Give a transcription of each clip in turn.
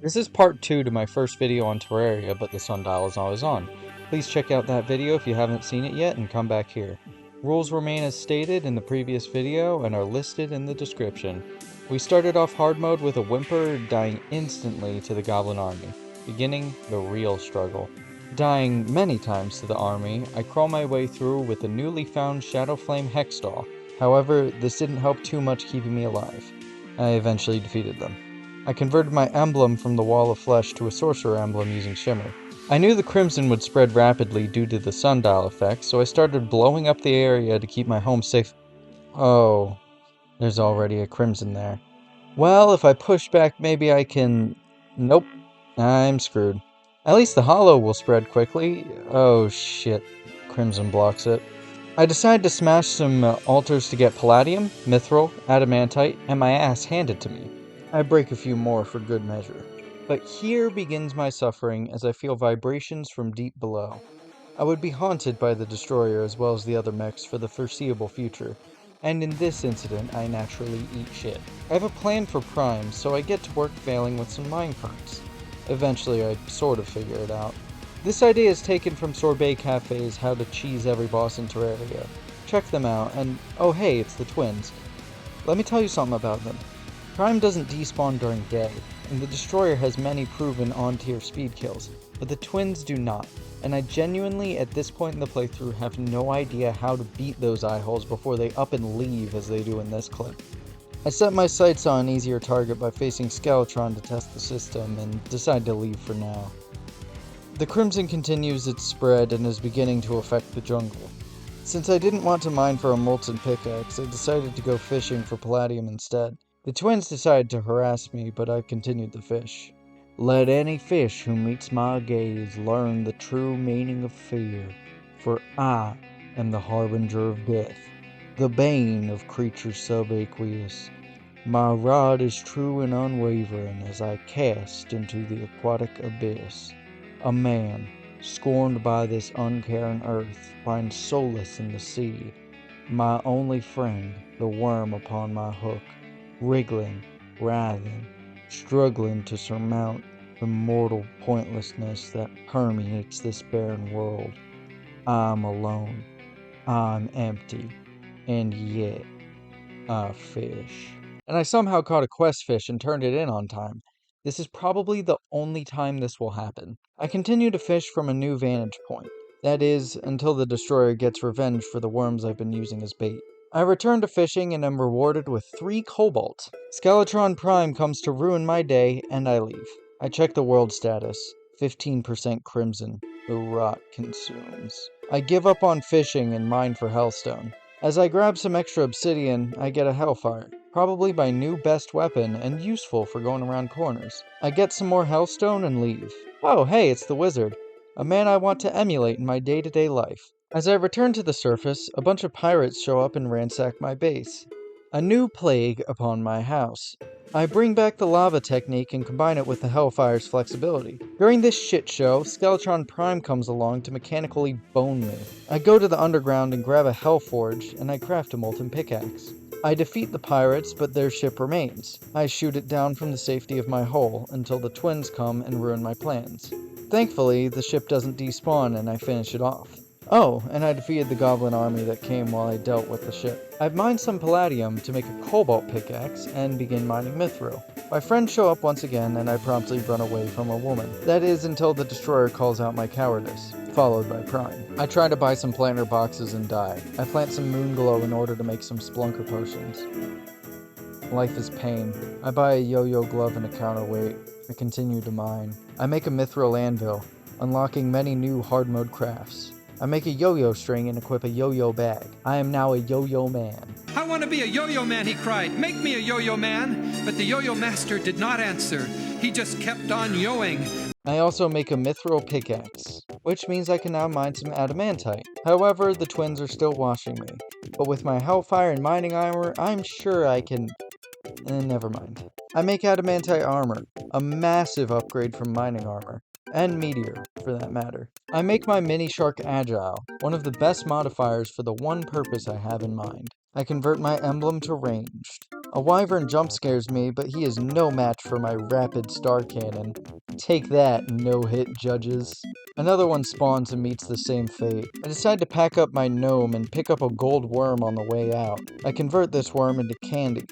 This is part 2 to my first video on Terraria, but the Sundial is always on. Please check out that video if you haven't seen it yet and come back here. Rules remain as stated in the previous video and are listed in the description. We started off hard mode with a whimper, dying instantly to the goblin army, beginning the real struggle. Dying many times to the army, I crawl my way through with the newly found Shadow Flame Hextall. However, this didn't help too much keeping me alive. I eventually defeated them. I converted my emblem from the Wall of Flesh to a sorcerer emblem using Shimmer. I knew the crimson would spread rapidly due to the sundial effect, so I started blowing up the area to keep my home safe. Oh, there's already a crimson there. Well, if I push back, maybe I can... Nope, I'm screwed. At least the hollow will spread quickly. Oh shit, crimson blocks it. I decided to smash some altars to get palladium, mithril, adamantite, and my ass handed to me. I break a few more for good measure. But here begins my suffering as I feel vibrations from deep below. I would be haunted by the destroyer as well as the other mechs for the foreseeable future, and in this incident I naturally eat shit. I have a plan for Prime, so I get to work failing with some minecarts. Eventually I sort of figure it out. This idea is taken from Sorbet Cafe's How to Cheese Every Boss in Terraria. Check them out, and oh hey, it's the twins. Let me tell you something about them. Prime doesn't despawn during day, and the Destroyer has many proven on-tier speed kills, but the twins do not, and I genuinely, at this point in the playthrough, have no idea how to beat those eye-holes before they up and leave as they do in this clip. I set my sights on an easier target by facing Skeletron to test the system, and decide to leave for now. The Crimson continues its spread and is beginning to affect the jungle. Since I didn't want to mine for a molten pickaxe, I decided to go fishing for palladium instead. The twins decided to harass me, but I continued to fish. Let any fish who meets my gaze learn the true meaning of fear, for I am the harbinger of death, the bane of creatures subaqueous. My rod is true and unwavering as I cast into the aquatic abyss. A man, scorned by this uncaring earth, finds solace in the sea. My only friend, the worm upon my hook, wriggling, writhing, struggling to surmount the mortal pointlessness that permeates this barren world. I'm alone, I'm empty, and yet I fish. And I somehow caught a quest fish and turned it in on time. This is probably the only time this will happen. I continue to fish from a new vantage point. That is, until the destroyer gets revenge for the worms I've been using as bait. I return to fishing and am rewarded with 3 cobalt. Skeletron Prime comes to ruin my day, and I leave. I check the world status. 15% crimson. The rot consumes. I give up on fishing and mine for hellstone. As I grab some extra obsidian, I get a hellfire. Probably my new best weapon, and useful for going around corners. I get some more hellstone and leave. Oh hey, it's the wizard. A man I want to emulate in my day-to-day life. As I return to the surface, a bunch of pirates show up and ransack my base. A new plague upon my house. I bring back the lava technique and combine it with the Hellfire's flexibility. During this shit show, Skeletron Prime comes along to mechanically bone me. I go to the underground and grab a Hellforge, and I craft a molten pickaxe. I defeat the pirates, but their ship remains. I shoot it down from the safety of my hole until the twins come and ruin my plans. Thankfully, the ship doesn't despawn and I finish it off. Oh, and I defeated the goblin army that came while I dealt with the ship. I've mined some palladium to make a cobalt pickaxe and begin mining mithril. My friends show up once again and I promptly run away from a woman. That is until the destroyer calls out my cowardice, followed by Prime. I try to buy some planter boxes and die. I plant some moon glow in order to make some splunker potions. Life is pain. I buy a yo-yo glove and a counterweight. I continue to mine. I make a mithril anvil, unlocking many new hard mode crafts. I make a yo-yo string and equip a yo-yo bag. I am now a yo-yo man. I want to be a yo-yo man, he cried. Make me a yo-yo man. But the yo-yo master did not answer. He just kept on yo-ing. I also make a mithril pickaxe, which means I can now mine some adamantite. However, the twins are still watching me. But with my hellfire and mining armor, I'm sure I can... never mind. I make adamantite armor, a massive upgrade from mining armor. And meteor, for that matter. I make my mini shark agile, one of the best modifiers for the one purpose I have in mind. I convert my emblem to ranged. A wyvern jump scares me, but he is no match for my rapid star cannon. Take that, no-hit judges. Another one spawns and meets the same fate. I decide to pack up my gnome and pick up a gold worm on the way out. I convert this worm into candy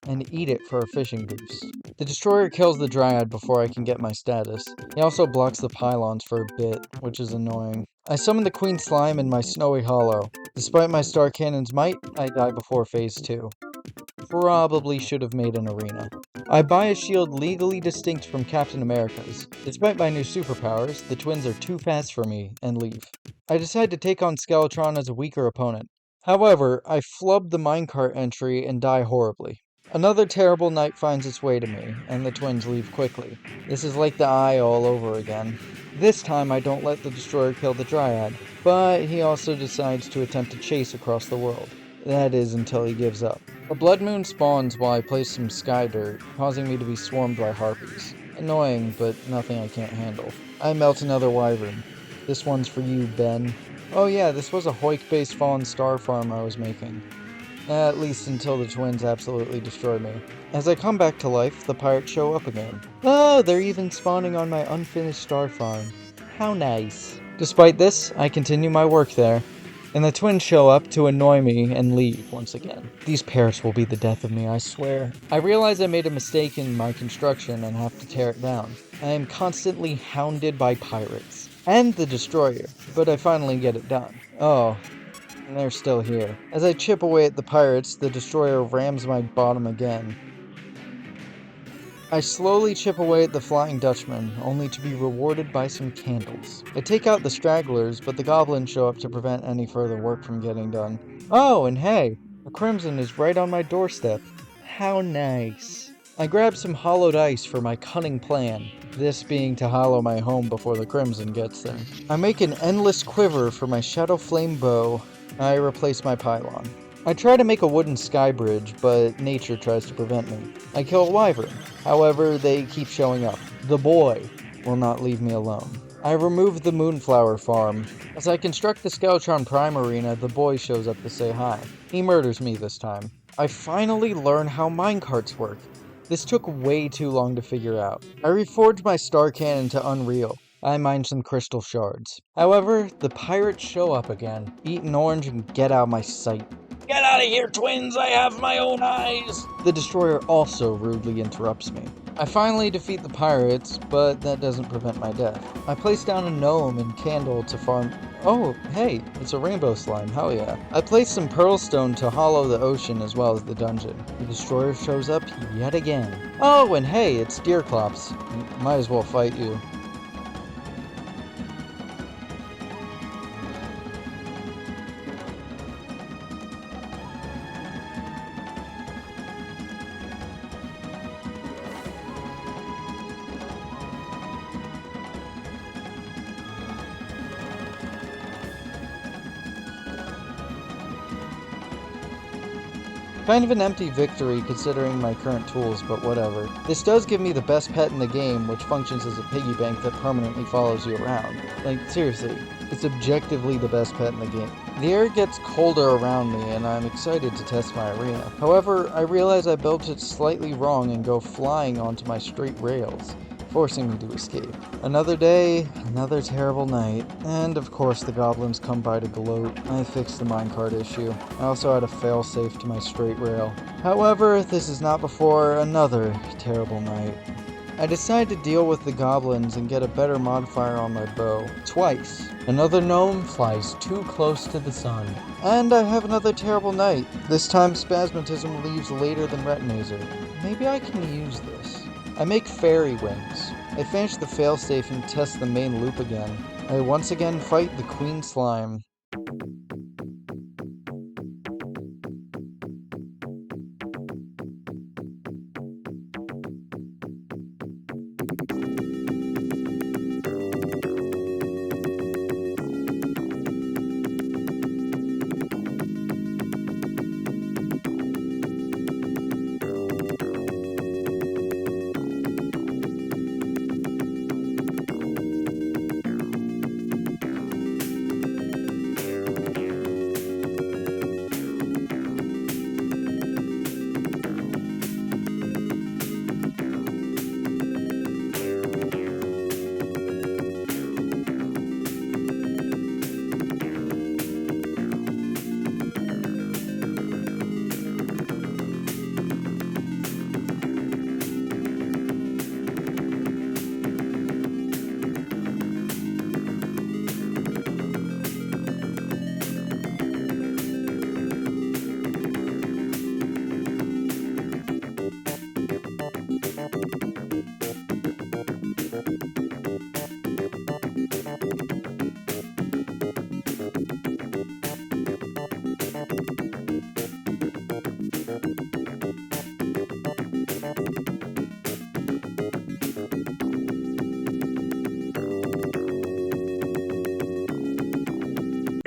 and eat it for a fishing boost. The destroyer kills the dryad before I can get my status. He also blocks the pylons for a bit, which is annoying. I summon the queen slime in my snowy hollow. Despite my star cannon's might, I die before phase 2. Probably should have made an arena. I buy a shield legally distinct from Captain America's. Despite my new superpowers, the twins are too fast for me, and leave. I decide to take on Skeletron as a weaker opponent. However, I flub the minecart entry and die horribly. Another terrible night finds its way to me, and the twins leave quickly. This is like the Eye all over again. This time I don't let the destroyer kill the dryad, but he also decides to attempt a chase across the world. That is until he gives up. A blood moon spawns while I place some sky dirt, causing me to be swarmed by harpies. Annoying, but nothing I can't handle. I melt another wyvern. This one's for you, Ben. Oh yeah, this was a Hoik-based fallen star farm I was making. At least until the twins absolutely destroy me. As I come back to life, the pirates show up again. Oh, they're even spawning on my unfinished star farm. How nice. Despite this, I continue my work there. And the twins show up to annoy me and leave once again. These parrots will be the death of me, I swear. I realize I made a mistake in my construction and have to tear it down. I am constantly hounded by pirates. And the destroyer. But I finally get it done. Oh, and they're still here. As I chip away at the pirates, the destroyer rams my bottom again. I slowly chip away at the Flying Dutchman, only to be rewarded by some candles. I take out the stragglers, but the goblins show up to prevent any further work from getting done. Oh, and hey, the crimson is right on my doorstep. How nice. I grab some hollowed ice for my cunning plan, this being to hollow my home before the crimson gets there. I make an endless quiver for my shadow flame bow. I replace my pylon. I try to make a wooden sky bridge, but nature tries to prevent me. I kill a wyvern. However, they keep showing up. The boy will not leave me alone. I remove the Moonflower farm. As I construct the Skeletron Prime Arena, the boy shows up to say hi. He murders me this time. I finally learn how minecarts work. This took way too long to figure out. I reforged my star cannon to Unreal. I mine some crystal shards. However, the pirates show up again. Eat an orange and get out of my sight. Get out of here, twins! I have my own eyes! The destroyer also rudely interrupts me. I finally defeat the pirates, but that doesn't prevent my death. I place down a gnome and candle to farm... Oh, hey, it's a rainbow slime, hell yeah. I place some pearl stone to hollow the ocean as well as the dungeon. The destroyer shows up yet again. Oh, and hey, it's Deerclops. Might as well fight you. Kind of an empty victory considering my current tools, but whatever. This does give me the best pet in the game, which functions as a piggy bank that permanently follows you around. Like, seriously, it's objectively the best pet in the game. The air gets colder around me, and I'm excited to test my arena. However, I realize I built it slightly wrong and go flying onto my straight rails, forcing me to escape. Another day, another terrible night, and of course the goblins come by to gloat. I fixed the minecart issue. I also had a failsafe to my straight rail. However, this is not before another terrible night. I decide to deal with the goblins and get a better modifier on my bow. Twice. Another gnome flies too close to the sun. And I have another terrible night. This time Spasmatism leaves later than Retinazer. Maybe I can use this. I make fairy wings. I finish the failsafe and test the main loop again. I once again fight the Queen Slime.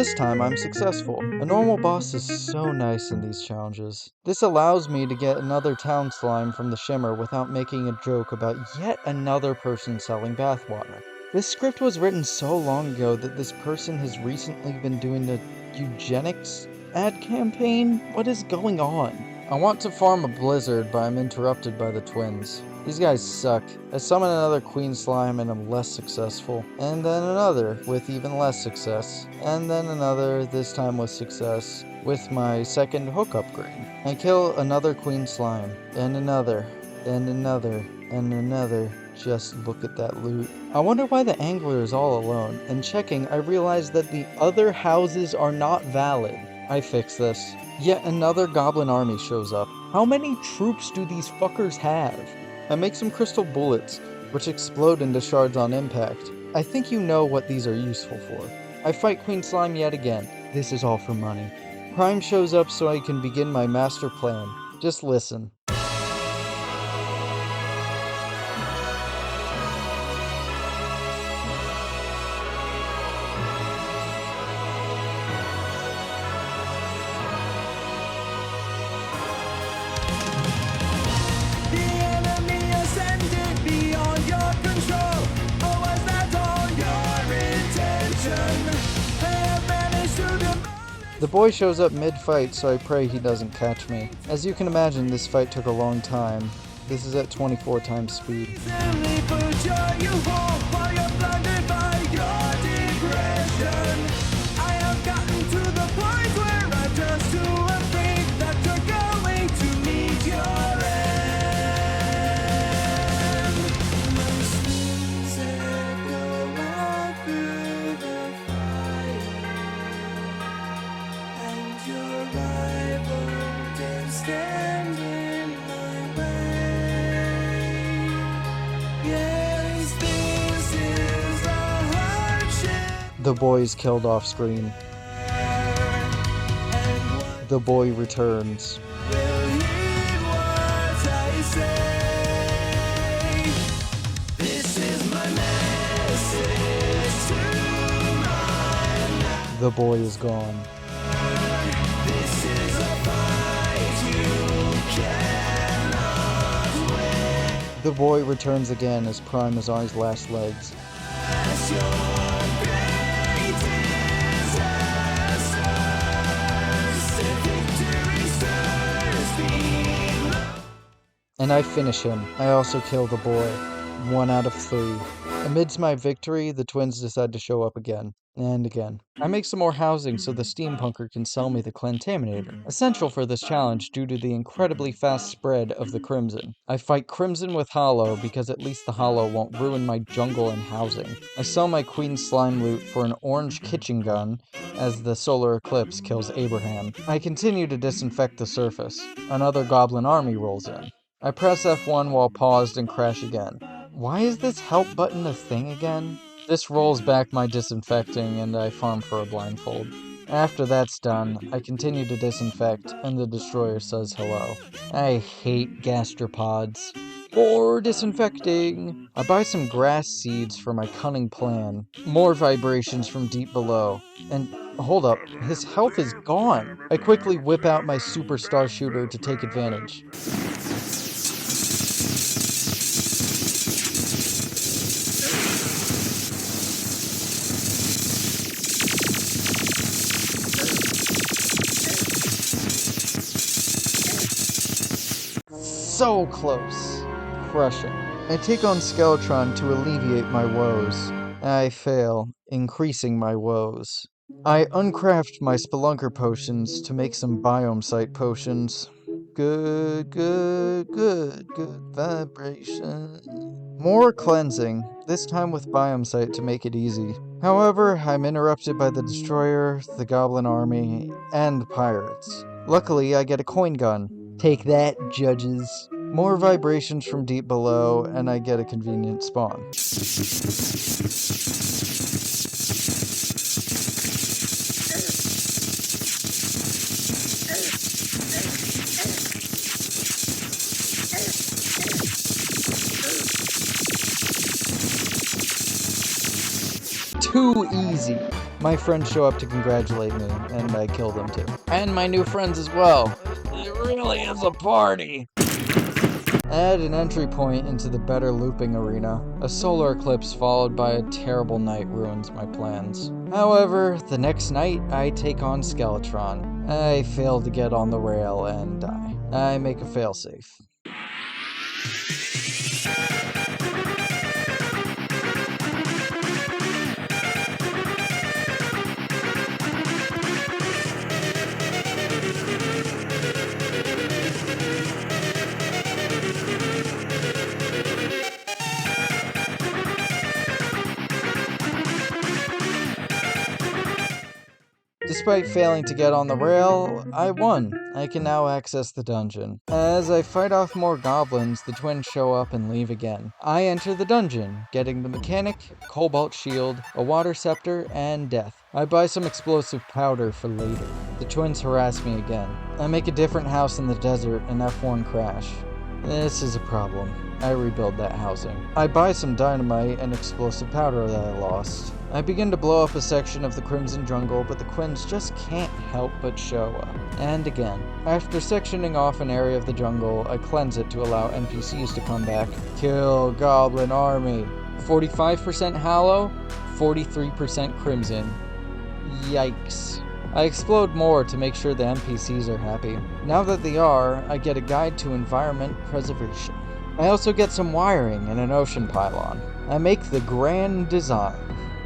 This time I'm successful. A normal boss is so nice in these challenges. This allows me to get another town slime from the shimmer without making a joke about yet another person selling bathwater. This script was written so long ago that this person has recently been doing the eugenics ad campaign? What is going on? I want to farm a blizzard, but I'm interrupted by the twins. These guys suck. I summon another queen slime and I'm less successful. And then another with even less success. And then another, this time with success, with my second hook upgrade. I kill another queen slime. And another. And another. And another. Just look at that loot. I wonder why the angler is all alone. And checking, I realize that the other houses are not valid. I fix this. Yet another goblin army shows up. How many troops do these fuckers have? I make some crystal bullets, which explode into shards on impact. I think you know what these are useful for. I fight Queen Slime yet again. This is all for money. Prime shows up so I can begin my master plan. Just listen. The boy shows up mid-fight, so I pray he doesn't catch me. As you can imagine, this fight took a long time. This is at 24 times speed. The boy is killed off screen. The boy returns. The boy is gone. The boy returns again as Prime is on his last legs. And I finish him. I also kill the boy. 1 out of 3. Amidst my victory, the twins decide to show up again. And again. I make some more housing so the steampunker can sell me the Clantaminator, essential for this challenge due to the incredibly fast spread of the Crimson. I fight Crimson with Hollow because at least the Hollow won't ruin my jungle and housing. I sell my Queen Slime loot for an orange kitchen gun as the solar eclipse kills Abraham. I continue to disinfect the surface. Another goblin army rolls in. I press F1 while paused and crash again. Why is this help button a thing again? This rolls back my disinfecting and I farm for a blindfold. After that's done, I continue to disinfect and the destroyer says hello. I hate gastropods. More disinfecting! I buy some grass seeds for my cunning plan. More vibrations from deep below. And hold up, his health is gone! I quickly whip out my superstar shooter to take advantage. So close. Crushing. I take on Skeletron to alleviate my woes. I fail, increasing my woes. I uncraft my Spelunker potions to make some biome site potions. Good vibration. More cleansing, this time with biome site to make it easy. However, I'm interrupted by the destroyer, the goblin army, and pirates. Luckily, I get a coin gun. Take that, judges. More vibrations from deep below, and I get a convenient spawn. Too easy. My friends show up to congratulate me, and I kill them too. And my new friends as well. It really is a party. Add an entry point into the better looping arena. A solar eclipse followed by a terrible night ruins my plans. However, the next night I take on Skeletron. I fail to get on the rail and die. I make a failsafe. Despite failing to get on the rail, I won. I can now access the dungeon. As I fight off more goblins, the twins show up and leave again. I enter the dungeon, getting the mechanic, cobalt shield, a water scepter, and death. I buy some explosive powder for later. The twins harass me again. I make a different house in the desert and F1 crash. This is a problem. I rebuild that housing. I buy some dynamite and explosive powder that I lost. I begin to blow up a section of the Crimson Jungle, but the Quins just can't help but show up. And again. After sectioning off an area of the jungle, I cleanse it to allow NPCs to come back. Kill Goblin Army. 45% Hollow, 43% Crimson. Yikes. I explode more to make sure the NPCs are happy. Now that they are, I get a guide to environment preservation. I also get some wiring and an ocean pylon. I make the grand design.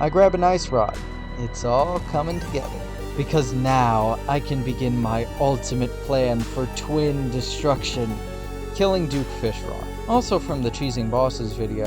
I grab an ice rod. It's all coming together. Because now I can begin my ultimate plan for twin destruction. Killing Duke Fishron. Also from the Cheesing Bosses video,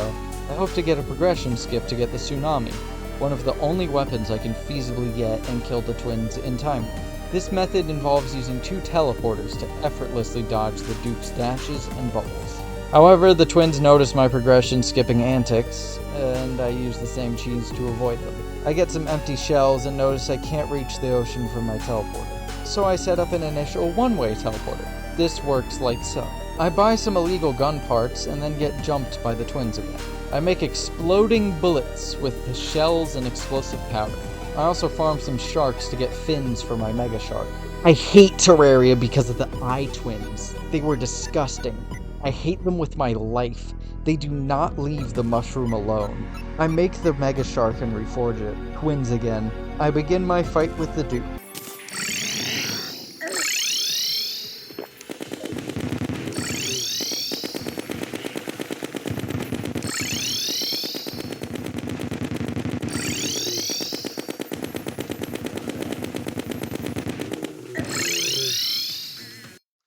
I hope to get a progression skip to get the Tsunami. One of the only weapons I can feasibly get and kill the twins in time. This method involves using 2 teleporters to effortlessly dodge the Duke's dashes and bubbles. However, the twins notice my progression skipping antics, and I use the same cheese to avoid them. I get some empty shells and notice I can't reach the ocean from my teleporter. So I set up an initial one-way teleporter. This works like so. I buy some illegal gun parts and then get jumped by the twins again. I make exploding bullets with the shells and explosive powder. I also farm some sharks to get fins for my mega shark. I hate Terraria because of the eye twins. They were disgusting. I hate them with my life. They do not leave the mushroom alone. I make the mega shark and reforge it. Twins again. I begin my fight with the Duke.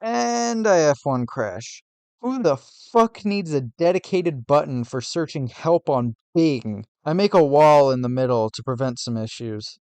And I F1 crash. Who the fuck needs a dedicated button for searching help on Bing? I make a wall in the middle to prevent some issues.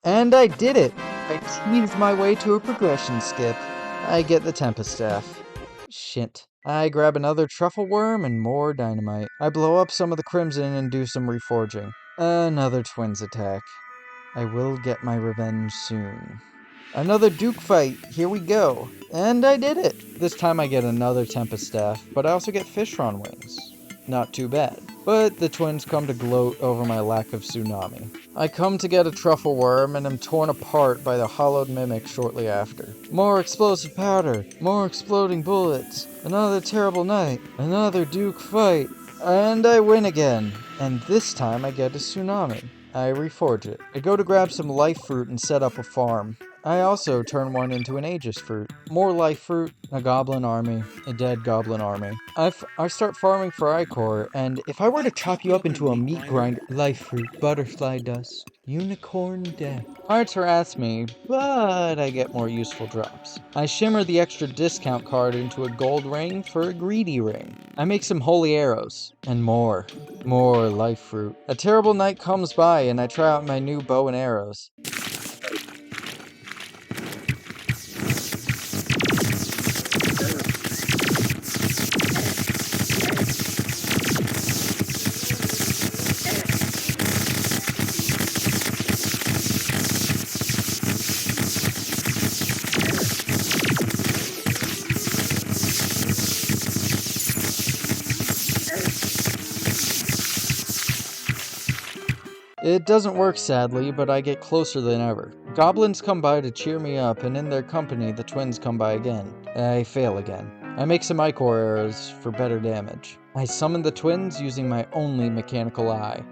And I did it! I teased my way to a progression skip. I get the Tempest Staff. Shit. I grab another truffle worm and more dynamite. I blow up some of the crimson and do some reforging. Another twins attack. I will get my revenge soon. Another Duke fight, here we go. And I did it! This time I get another Tempest Staff, but I also get Fishron wings. Not too bad. But the twins come to gloat over my lack of tsunami. I come to get a truffle worm and am torn apart by the hollowed mimic shortly after. More explosive powder, more exploding bullets, another terrible night, another Duke fight, and I win again. And this time I get a tsunami. I reforge it. I go to grab some life fruit and set up a farm. I also turn one into an Aegis fruit. More life fruit, a goblin army, a dead goblin army. I start farming for Ichor, and if I were to chop you up into a meat grinder, life fruit, butterfly dust, unicorn death. Hard to harass me, but I get more useful drops. I shimmer the extra discount card into a gold ring for a greedy ring. I make some holy arrows, and more life fruit. A terrible night comes by and I try out my new bow and arrows. It doesn't work, sadly, but I get closer than ever. Goblins come by to cheer me up, and in their company, the twins come by again. I fail again. I make some Ichor arrows for better damage. I summon the twins using my only mechanical eye.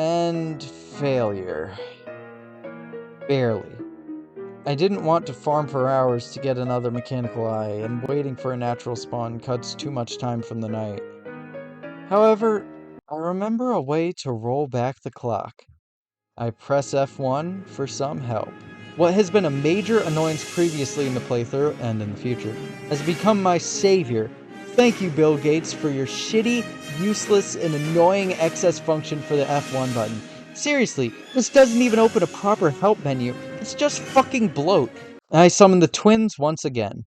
And failure. Barely. I didn't want to farm for hours to get another mechanical eye, and waiting for a natural spawn cuts too much time from the night. However, I remember a way to roll back the clock. I press F1 for some help. What has been a major annoyance previously in the playthrough, and in the future, has become my savior. Thank you, Bill Gates, for your shitty, useless, and annoying excess function for the F1 button. Seriously, this doesn't even open a proper help menu. It's just fucking bloat. I summon the twins once again.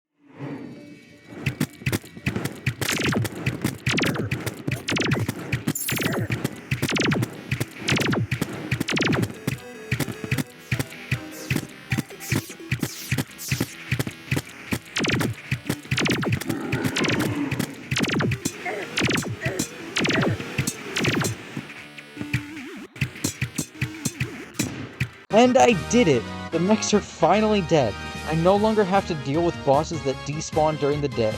And I did it! The mechs are finally dead. I no longer have to deal with bosses that despawn during the day.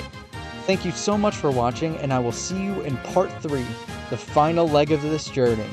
Thank you so much for watching, and I will see you in part 3, the final leg of this journey.